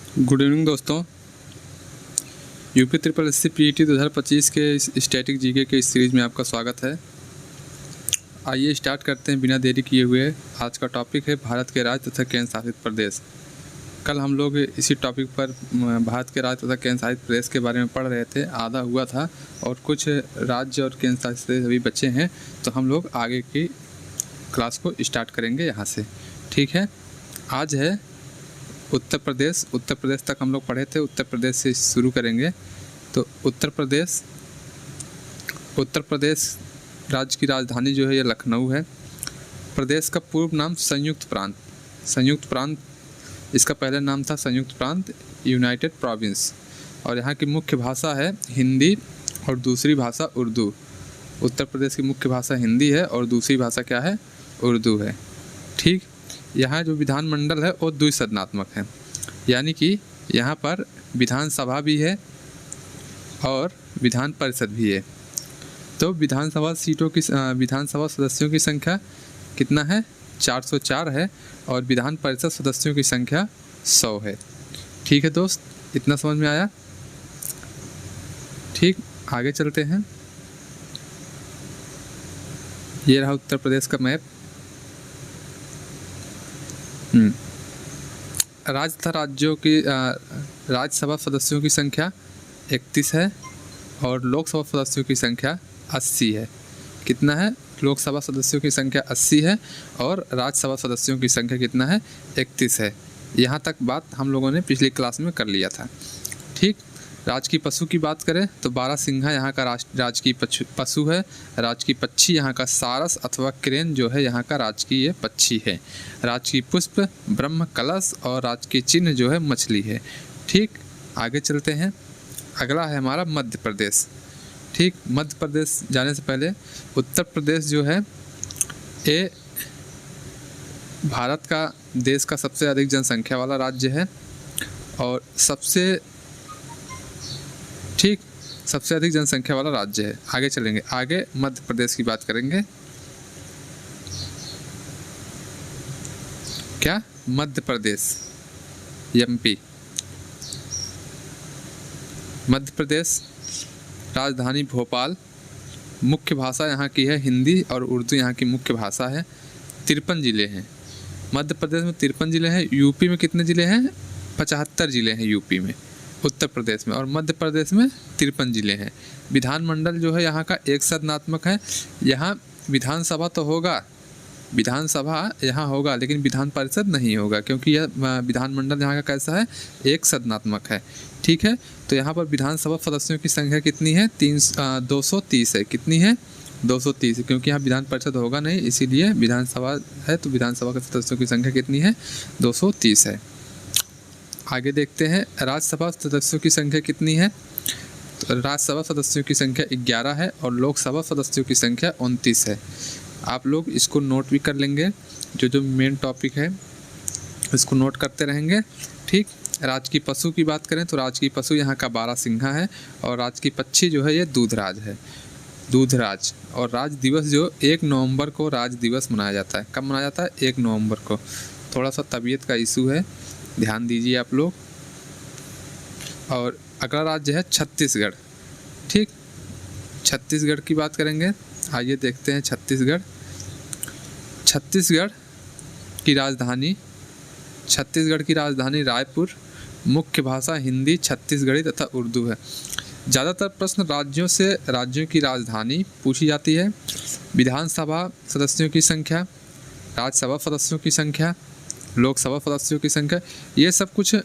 Good evening दोस्तों। UP triple S C PET 2025 के इस स्टैटिक जीके के इस सीरीज़ में आपका स्वागत है। आइए स्टार्ट करते हैं बिना देरी किए हुए। आज का टॉपिक है भारत के राज्य तथा केंद्र शासित प्रदेश। कल हम लोग इसी टॉपिक पर भारत के राज्य तथा केंद्र शासित प्रदेश के बारे में पढ़ रहे थे, आधा हुआ था और कुछ राज्य और केंद्र शासित प्रदेश अभी बचे हैं, तो हम लोग आगे की क्लास को स्टार्ट करेंगे यहाँ से। ठीक है, आज है उत्तर प्रदेश। उत्तर प्रदेश तक हम लोग पढ़े थे, उत्तर प्रदेश से शुरू करेंगे। तो उत्तर प्रदेश राज्य की राजधानी जो है ये लखनऊ है। प्रदेश का पूर्व नाम संयुक्त प्रांत इसका पहले नाम था संयुक्त प्रांत यूनाइटेड प्रोविंस, और यहाँ की मुख्य भाषा है हिंदी और दूसरी भाषा उर्दू। उत्तर प्रदेश की मुख्य भाषा हिंदी है और दूसरी भाषा क्या है? उर्दू है। ठीक, यहाँ जो विधानमंडल है वो द्विसदनात्मक है, यानी कि यहाँ पर विधानसभा भी है और विधान परिषद भी है। तो विधानसभा सदस्यों की संख्या कितना है? 404 है और विधान परिषद सदस्यों की संख्या 100 है। ठीक है दोस्त, इतना समझ में आया? ठीक, आगे चलते हैं। ये रहा उत्तर प्रदेश का मैप। राज्य तथा राज्यों की राज्यसभा सदस्यों की संख्या 31 है और लोकसभा सदस्यों की संख्या 80 है। कितना है? लोकसभा सदस्यों की संख्या 80 है और राज्यसभा सदस्यों की संख्या कितना है? 31 है। यहाँ तक बात हम लोगों ने पिछली क्लास में कर लिया था। ठीक, राजकीय पशु की बात करें तो बारहसिंघा यहाँ का राजकीय पशु है। राजकीय पक्षी यहाँ का सारस अथवा क्रेन जो है यहाँ का राजकीय पक्षी है। राजकीय पुष्प ब्रह्म कलश और राजकीय चिन्ह जो है मछली है। ठीक, आगे चलते हैं। अगला है हमारा मध्य प्रदेश। ठीक, मध्य प्रदेश जाने से पहले उत्तर प्रदेश जो है ये भारत का देश का सबसे अधिक जनसंख्या वाला राज्य है और सबसे अधिक जनसंख्या वाला राज्य है। आगे चलेंगे, आगे मध्य प्रदेश की बात करेंगे। क्या? मध्य प्रदेश, MP। मध्य प्रदेश, राजधानी भोपाल, मुख्य भाषा यहाँ की है हिंदी और उर्दू यहाँ की मुख्य भाषा है। 53 जिले हैं मध्य प्रदेश में, 53 जिले हैं। यूपी में कितने जिले हैं? 75 जिले हैं यूपी में, उत्तर प्रदेश में, और मध्य प्रदेश में 53 जिले हैं। विधानमंडल जो है यहाँ का एक सदनात्मक है। यहाँ विधानसभा तो होगा, विधानसभा यहाँ होगा, लेकिन विधान परिषद नहीं होगा, क्योंकि यह विधानमंडल यहाँ का कैसा है? एक सदनात्मक है। ठीक है, तो यहाँ पर विधानसभा सदस्यों की संख्या कितनी है? 230 है। कितनी है? 230, क्योंकि यहाँ विधान परिषद होगा नहीं, इसीलिए विधानसभा है, तो विधानसभा के सदस्यों की संख्या कितनी है? 230 है। आगे देखते हैं, राज्यसभा सदस्यों की संख्या कितनी है? तो राज्यसभा सदस्यों की संख्या 11 है और लोकसभा सदस्यों की संख्या 29 है। आप लोग इसको नोट भी कर लेंगे, जो मेन टॉपिक है इसको नोट करते रहेंगे। ठीक, राजकीय पशु की बात करें तो राजकीय पशु यहाँ का बारहसिंघा है और राजकीय पक्षी जो है ये दूधराज है, दूधराज। और राज दिवस जो 1 नवंबर को राज दिवस मनाया जाता है। कब मनाया जाता है? 1 नवंबर को। थोड़ा सा तबीयत का इशू है, ध्यान दीजिए आप लोग। और अगला राज्य है छत्तीसगढ़। ठीक, छत्तीसगढ़ की बात करेंगे। आइए देखते हैं छत्तीसगढ़ की राजधानी रायपुर, मुख्य भाषा हिंदी, छत्तीसगढ़ी तथा उर्दू है। ज़्यादातर प्रश्न राज्यों की राजधानी पूछी जाती है, विधानसभा सदस्यों की संख्या, राज्यसभा सदस्यों की संख्या, लोकसभा सदस्यों की संख्या, ये सब कुछ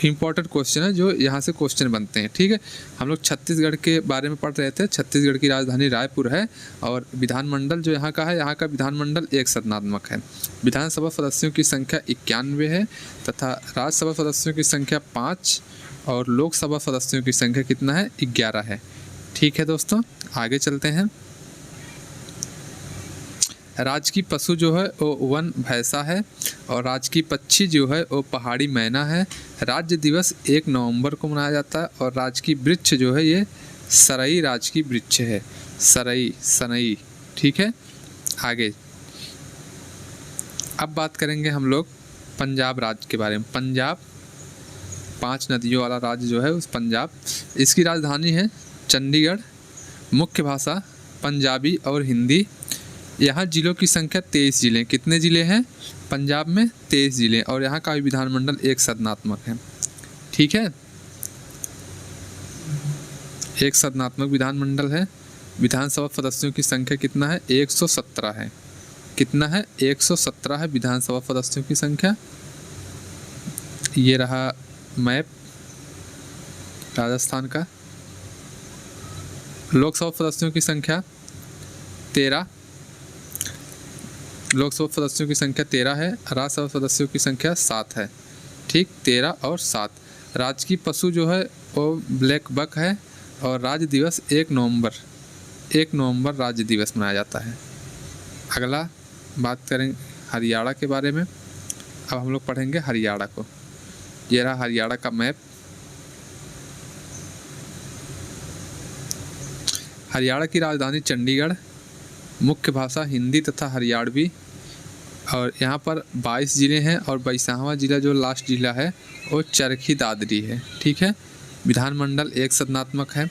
इम्पोर्टेंट क्वेश्चन है जो यहाँ से क्वेश्चन बनते हैं। ठीक है, हम लोग छत्तीसगढ़ के बारे में पढ़ रहे थे। छत्तीसगढ़ की राजधानी रायपुर है और विधानमंडल जो यहाँ का है, यहाँ का विधानमंडल एक सदनात्मक है। विधानसभा सदस्यों की संख्या 91 है तथा राज्यसभा सदस्यों की संख्या 5 और लोकसभा सदस्यों की संख्या कितना है? 11 है। ठीक है दोस्तों, आगे चलते हैं। राजकीय पशु जो है वो वन भैंसा है और राजकीय पक्षी जो है वो पहाड़ी मैना है। राज्य दिवस 1 नवंबर को मनाया जाता है और राजकीय वृक्ष जो है ये सरई राजकीय वृक्ष है, सनई। ठीक है, आगे अब बात करेंगे हम लोग पंजाब राज्य के बारे में। पंजाब 5 नदियों वाला राज्य जो है उस पंजाब। इसकी राजधानी है चंडीगढ़। मुख्य भाषा पंजाबी और हिंदी। यहाँ जिलों की संख्या 23 जिले। कितने ज़िले हैं पंजाब में? 23 ज़िले। और यहाँ का विधानमंडल एक सदनात्मक है। ठीक है, एक सदनात्मक विधानमंडल है। विधानसभा सदस्यों की संख्या कितना है? 117 है। कितना है? 117 है विधानसभा सदस्यों की संख्या। ये रहा मैप राजस्थान का। लोकसभा सदस्यों की संख्या 13। लोकसभा सदस्यों की संख्या 13 है। राज्यसभा सदस्यों की संख्या 7 है। ठीक, 13 और 7। राजकीय पशु जो है वो ब्लैक बक है। और राज्य दिवस 1 नवंबर राज्य दिवस मनाया जाता है। अगला बात करें हरियाणा के बारे में। अब हम लोग पढ़ेंगे हरियाणा को। ये रहा हरियाणा का मैप। हरियाणा की राजधानी चंडीगढ़। मुख्य भाषा हिंदी तथा हरियाणवी। और यहाँ पर 22 ज़िले हैं और 22वां ज़िला जो लास्ट ज़िला है वो चरखी दादरी है। ठीक है, विधानमंडल एक सदनात्मक है।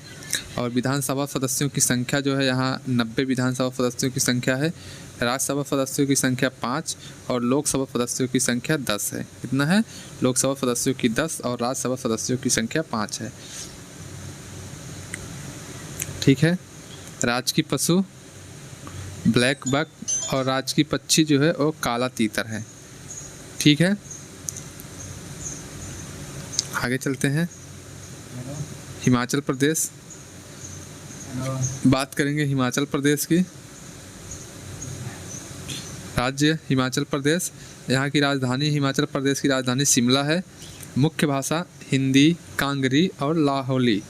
और विधानसभा सदस्यों की संख्या जो है यहाँ 90 विधानसभा सदस्यों की संख्या है। राज्यसभा सदस्यों की संख्या 5 और लोकसभा सदस्यों की संख्या 10 है। कितना है? लोकसभा सदस्यों की 10 और राज्यसभा सदस्यों की संख्या 5 है। ठीक है, राजकीय पशु ब्लैक बक और राजकीय पक्षी जो है वो काला तीतर है। ठीक है, आगे चलते हैं। हिमाचल प्रदेश, बात करेंगे हिमाचल प्रदेश की। राज्य हिमाचल प्रदेश। यहाँ की राजधानी, हिमाचल प्रदेश की राजधानी शिमला है। मुख्य भाषा हिंदी, कांगरी और लाहौली।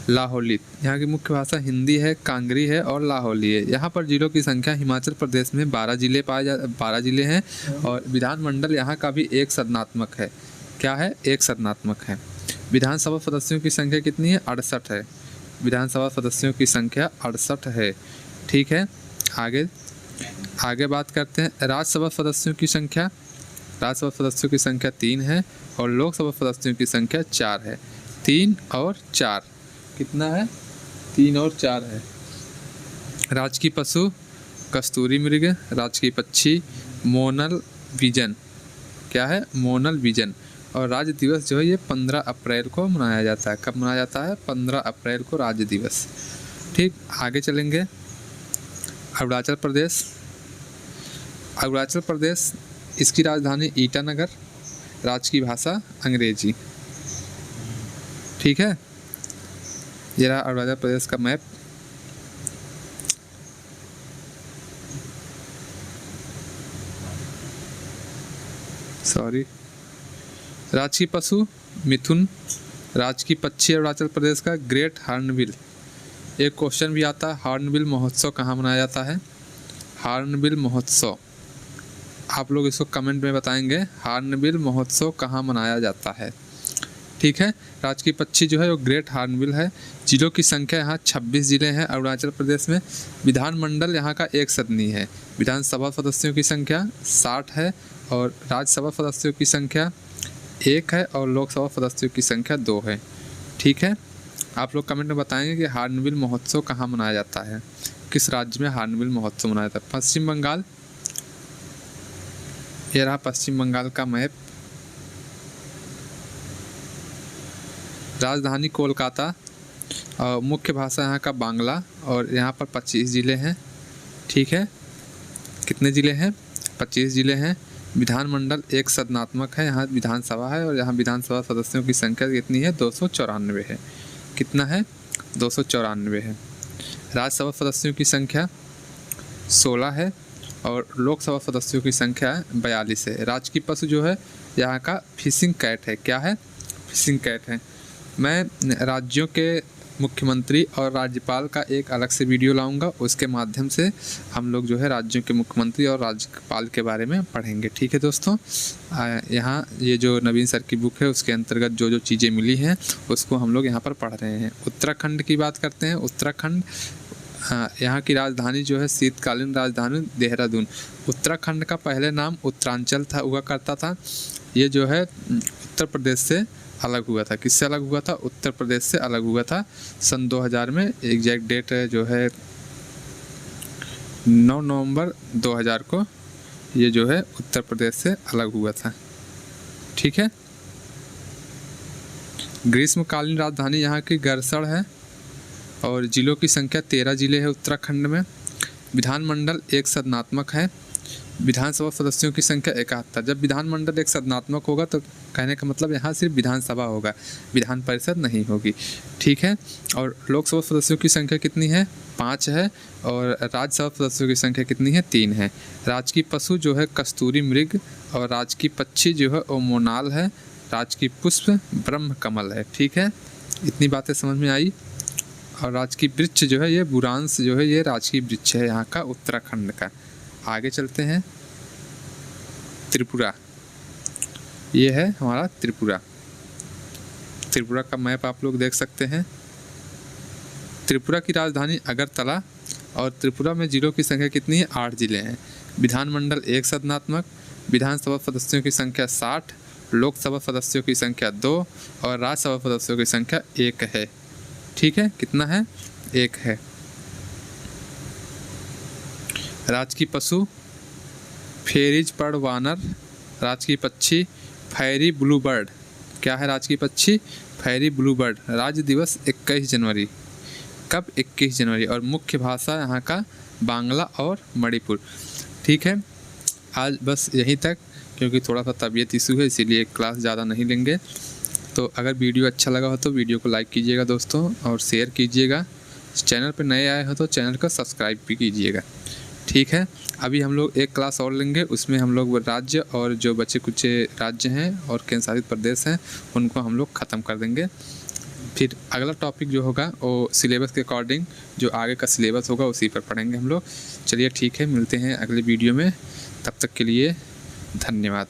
यहाँ की मुख्य भाषा हिंदी है, कांगरी है और लाहौली है। यहाँ पर जिलों की संख्या हिमाचल प्रदेश में 12 ज़िले हैं। और विधानमंडल यहाँ का भी एक सदनात्मक है। क्या है? एक सदनात्मक है। विधानसभा सदस्यों की संख्या कितनी है? 68 है। विधानसभा सदस्यों की संख्या 68 है। ठीक है, आगे बात करते हैं राज्यसभा सदस्यों की संख्या। राज्यसभा सदस्यों की संख्या 3 है और लोकसभा सदस्यों की संख्या 4 है। 3 और 4। कितना है? 3 और 4 है। राजकीय पशु कस्तूरी मृग। राजकीय पक्षी मोनल विजन। क्या है? मोनल विजन। और राज्य दिवस जो है ये 15 अप्रैल को मनाया जाता है। कब मनाया जाता है? 15 अप्रैल को राज्य दिवस। ठीक, आगे चलेंगे। अरुणाचल प्रदेश। अरुणाचल प्रदेश, इसकी राजधानी ईटानगर। राजकीय भाषा अंग्रेजी। ठीक है, ये रहा अरुणाचल प्रदेश का मैप। राजकीय पशु मिथुन। राजकीय पक्षी अरुणाचल प्रदेश का ग्रेट हॉर्नबिल। एक क्वेश्चन भी आता है, हॉर्नबिल महोत्सव कहाँ मनाया जाता है? हॉर्नबिल महोत्सव, आप लोग इसको कमेंट में बताएंगे, हॉर्नबिल महोत्सव कहाँ मनाया जाता है। ठीक है, राजकीय पक्षी जो है वो ग्रेट हॉर्नबिल है। जिलों की संख्या यहाँ 26 ज़िले हैं अरुणाचल प्रदेश में। विधानमंडल यहाँ का एक सदनीय है। विधानसभा सदस्यों की संख्या 60 है और राज्यसभा सदस्यों की संख्या 1 है और लोकसभा सदस्यों की संख्या 2 है। ठीक है, आप लोग कमेंट में बताएंगे कि हॉर्नबिल महोत्सव कहाँ मनाया जाता है, किस राज्य में हॉर्नबिल महोत्सव मनाया जाता है। पश्चिम बंगाल, ये रहा पश्चिम बंगाल का मैप। राजधानी कोलकाता और मुख्य भाषा यहाँ का बांग्ला। और यहाँ पर 25 ज़िले हैं। ठीक है, कितने ज़िले हैं? 25 ज़िले हैं। विधानमंडल एक सदनात्मक है। यहाँ विधानसभा है और यहाँ विधानसभा सदस्यों की संख्या कितनी है? 294 है। कितना है? 294 है। राज्यसभा सदस्यों की संख्या 16 है और लोकसभा सदस्यों की संख्या 42 है। राजकीय पशु जो है यहाँ का फिशिंग कैट है। क्या है? फिशिंग कैट है। मैं राज्यों के मुख्यमंत्री और राज्यपाल का एक अलग से वीडियो लाऊंगा, उसके माध्यम से हम लोग जो है राज्यों के मुख्यमंत्री और राज्यपाल के बारे में पढ़ेंगे। ठीक है दोस्तों, यहाँ ये जो नवीन सर की बुक है उसके अंतर्गत जो जो चीज़ें मिली हैं उसको हम लोग यहाँ पर पढ़ रहे हैं। उत्तराखंड की बात करते हैं। उत्तराखंड यहाँ की राजधानी जो है शीतकालीन राजधानी देहरादून। उत्तराखंड का पहले नाम उत्तरांचल था, हुआ करता था। ये जो है उत्तर प्रदेश से अलग हुआ था। किससे अलग हुआ था? उत्तर प्रदेश से अलग हुआ था सन 2000 में। एग्जैक्ट डेट जो है 9 नवंबर 2000 को ये जो है उत्तर प्रदेश से अलग हुआ था। ठीक है। ग्रीष्मकालीन राजधानी यहाँ की गरसड़ है और जिलों की संख्या 13 जिले है उत्तराखंड में। विधानमंडल एक सदनात्मक है। विधानसभा सदस्यों की संख्या 71। जब विधानमंडल एक सदनात्मक होगा तो कहने का मतलब यहाँ सिर्फ विधानसभा होगा, विधान परिषद नहीं होगी। ठीक है। और लोकसभा सदस्यों की संख्या कितनी है? 5 है। और राज्यसभा सदस्यों की संख्या कितनी है? 3 है। राजकीय पशु जो है कस्तूरी मृग और राजकीय पक्षी जो है वो मोनाल है। राजकीय पुष्प ब्रह्म कमल है। ठीक है, इतनी बातें समझ में आई। और राजकीय वृक्ष जो है ये बुरांश जो है ये राजकीय वृक्ष है यहाँ का, उत्तराखंड का। आगे चलते हैं। त्रिपुरा, ये है हमारा त्रिपुरा। त्रिपुरा का मैप आप लोग देख सकते हैं। त्रिपुरा की राजधानी अगरतला और त्रिपुरा में जिलों की संख्या कितनी है? 8 जिले हैं। विधानमंडल एक सदनात्मक। विधानसभा सदस्यों की संख्या 60। लोकसभा सदस्यों की संख्या 2 और राज्यसभा सदस्यों की संख्या 1 है। ठीक है, कितना है? 1 है। राजकीय पशु फेरिज पर्ड वानर। राजकीय पक्षी फैरी ब्लू बर्ड। क्या है राजकीय पक्षी? Ferry blue bird. राज्य दिवस 21 जनवरी। कब? 21 जनवरी। और मुख्य भाषा यहाँ का बांग्ला और मणिपुर। ठीक है, आज बस यहीं तक, क्योंकि थोड़ा सा तबीयत इशू है इसीलिए क्लास ज़्यादा नहीं लेंगे। तो अगर वीडियो अच्छा लगा हो तो वीडियो को लाइक कीजिएगा दोस्तों और शेयर कीजिएगा। चैनल पर नए आए हो तो चैनल को सब्सक्राइब भी कीजिएगा। ठीक है, अभी हम लोग एक क्लास और लेंगे, उसमें हम लोग राज्य और जो बचे कुछ राज्य हैं और केंद्र शासित प्रदेश हैं उनको हम लोग ख़त्म कर देंगे। फिर अगला टॉपिक जो होगा वो सिलेबस के अकॉर्डिंग जो आगे का सिलेबस होगा उसी पर पढ़ेंगे हम लोग। चलिए ठीक है, मिलते हैं अगले वीडियो में। तब तक के लिए धन्यवाद।